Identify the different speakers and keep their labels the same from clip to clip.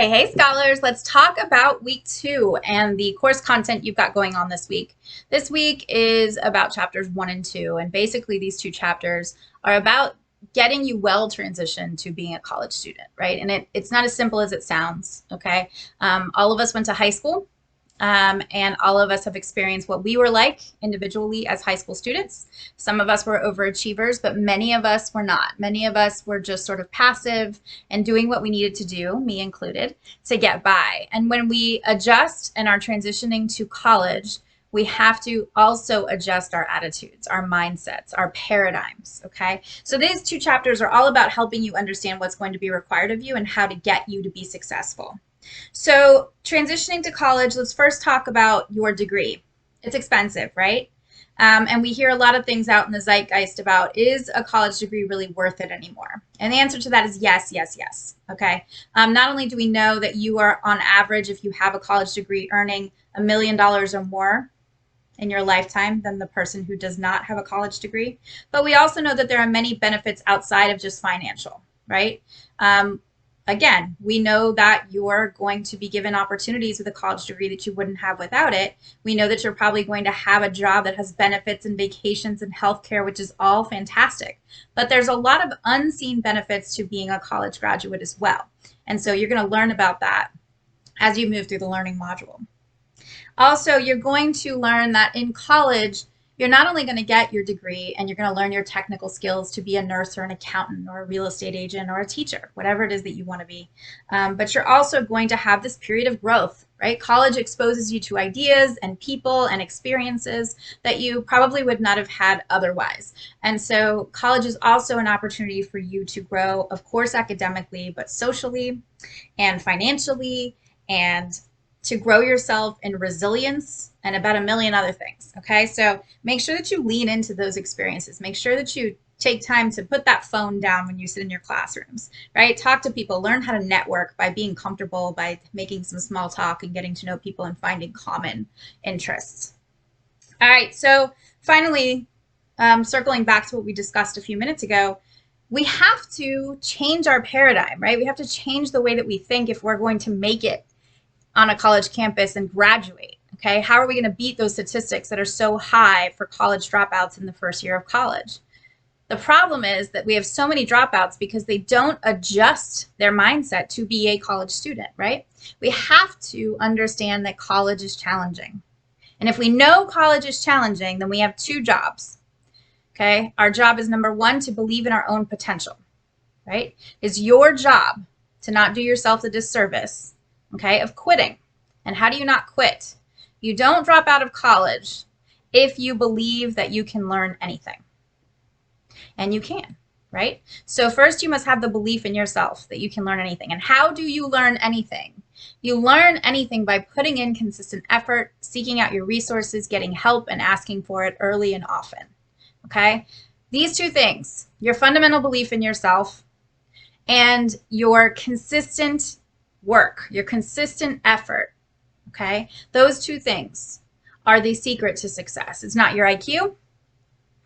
Speaker 1: Hey, scholars, let's talk about week 2 and the course content you've got going on this week. This week is about chapters 1 and 2, and basically these two chapters are about getting you well transitioned to being a college student, right? And it's not as simple as it sounds, okay? All of us went to high school, and all of us have experienced what we were like individually as high school students. Some of us were overachievers, but many of us were not. Many of us were just sort of passive and doing what we needed to do, me included, to get by. And when we adjust and are transitioning to college, we have to also adjust our attitudes, our mindsets, our paradigms, okay? So these two chapters are all about helping you understand what's going to be required of you and how to get you to be successful. So transitioning to college, let's first talk about your degree. It's expensive, right? And we hear a lot of things out in the zeitgeist about, is a college degree really worth it anymore? And the answer to that is yes, yes, yes. Okay. Not only do we know that you are on average, if you have a college degree, earning $1 million or more in your lifetime than the person who does not have a college degree, but we also know that there are many benefits outside of just financial, right? Again, we know that you're going to be given opportunities with a college degree that you wouldn't have without it. We know that you're probably going to have a job that has benefits and vacations and healthcare, which is all fantastic. But there's a lot of unseen benefits to being a college graduate as well. And so you're going to learn about that as you move through the learning module. Also, you're going to learn that in college, you're not only going to get your degree and you're going to learn your technical skills to be a nurse or an accountant or a real estate agent or a teacher, whatever it is that you want to be, but you're also going to have this period of growth, right? College exposes you to ideas and people and experiences that you probably would not have had otherwise. And so college is also an opportunity for you to grow, of course, academically, but socially and financially, and to grow yourself in resilience and about a million other things. Okay, so make sure that you lean into those experiences. Make sure that you take time to put that phone down when you sit in your classrooms, right? Talk to people, learn how to network by being comfortable, by making some small talk and getting to know people and finding common interests. All right, so finally, circling back to what we discussed a few minutes ago, we have to change our paradigm, right? We have to change the way that we think if we're going to make it on a college campus and graduate. Okay, how are we going to beat those statistics that are so high for college dropouts in the first year of college? The problem is that we have so many dropouts because they don't adjust their mindset to be a college student, right? We have to understand that college is challenging. And if we know college is challenging, then we have two jobs. Okay, our job is number one, to believe in our own potential, right? It's your job to not do yourself a disservice, okay, of quitting. And how do you not quit? You don't drop out of college if you believe that you can learn anything. And you can, right? So first you must have the belief in yourself that you can learn anything. And how do you learn anything? You learn anything by putting in consistent effort, seeking out your resources, getting help, and asking for it early and often, okay? These two things, your fundamental belief in yourself and your consistent work, your consistent effort, okay? Those two things are the secret to success. It's not your IQ,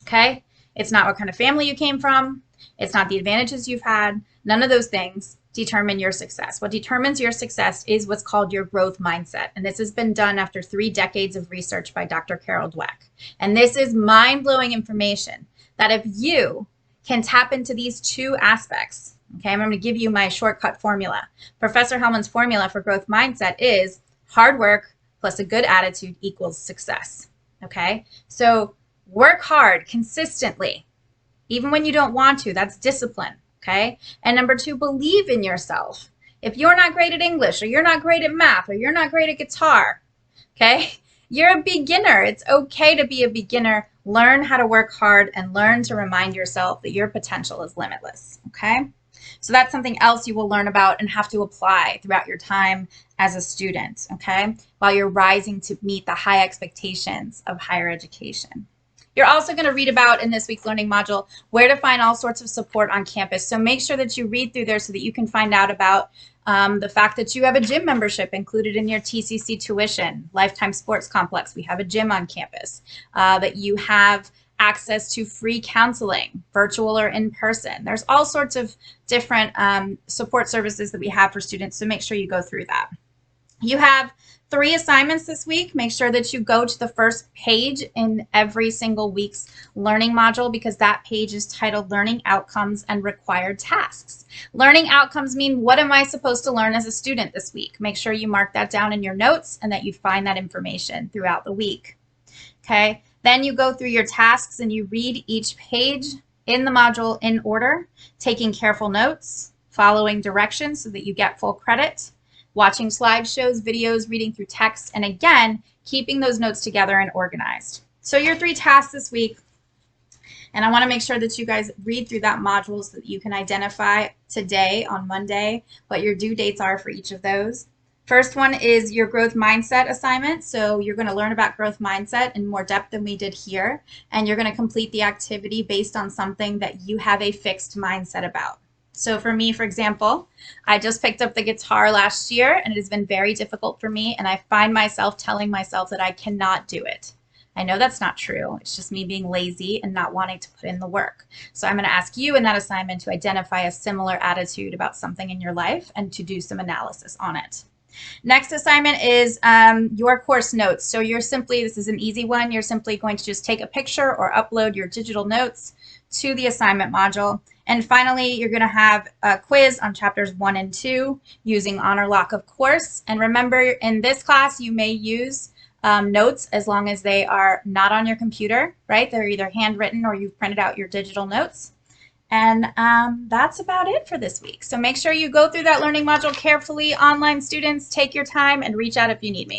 Speaker 1: okay? It's not what kind of family you came from. It's not the advantages you've had. None of those things determine your success. What determines your success is what's called your growth mindset. And this has been done after 3 decades of research by Dr. Carol Dweck. And this is mind-blowing information that if you can tap into these two aspects, okay, I'm going to give you my shortcut formula. Professor Hellman's formula for growth mindset is hard work plus a good attitude equals success, okay? So work hard consistently, even when you don't want to. That's discipline, okay? And number 2, believe in yourself. If you're not great at English, or you're not great at math, or you're not great at guitar, okay? You're a beginner. It's okay to be a beginner. Learn how to work hard and learn to remind yourself that your potential is limitless, okay? So that's something else you will learn about and have to apply throughout your time as a student, okay, while you're rising to meet the high expectations of higher education. You're also going to read about in this week's learning module where to find all sorts of support on campus. So make sure that you read through there so that you can find out about the fact that you have a gym membership included in your TCC tuition, Lifetime Sports Complex. We have a gym on campus, that you have access to free counseling, virtual or in person. There's all sorts of different support services that we have for students, so make sure you go through that. You have 3 assignments this week. Make sure that you go to the first page in every single week's learning module, because that page is titled Learning Outcomes and Required Tasks. Learning outcomes mean, what am I supposed to learn as a student this week? Make sure you mark that down in your notes and that you find that information throughout the week. Okay, then you go through your tasks and you read each page in the module in order, taking careful notes, following directions so that you get full credit, watching slideshows, videos, reading through text, and again, keeping those notes together and organized. So your 3 tasks this week, and I want to make sure that you guys read through that module so that you can identify today on Monday what your due dates are for each of those. First one is your growth mindset assignment. So you're going to learn about growth mindset in more depth than we did here, and you're going to complete the activity based on something that you have a fixed mindset about. So for me, for example, I just picked up the guitar last year, and it has been very difficult for me, and I find myself telling myself that I cannot do it. I know that's not true. It's just me being lazy and not wanting to put in the work. So I'm going to ask you in that assignment to identify a similar attitude about something in your life and to do some analysis on it. Next assignment is your course notes. So this is an easy one. You're simply going to just take a picture or upload your digital notes to the assignment module. And finally, you're going to have a quiz on chapters 1 and 2 using Honor Lock, of course. And remember, in this class, you may use notes as long as they are not on your computer, right? They're either handwritten or you've printed out your digital notes. And that's about it for this week. So make sure you go through that learning module carefully. Online students, take your time and reach out if you need me.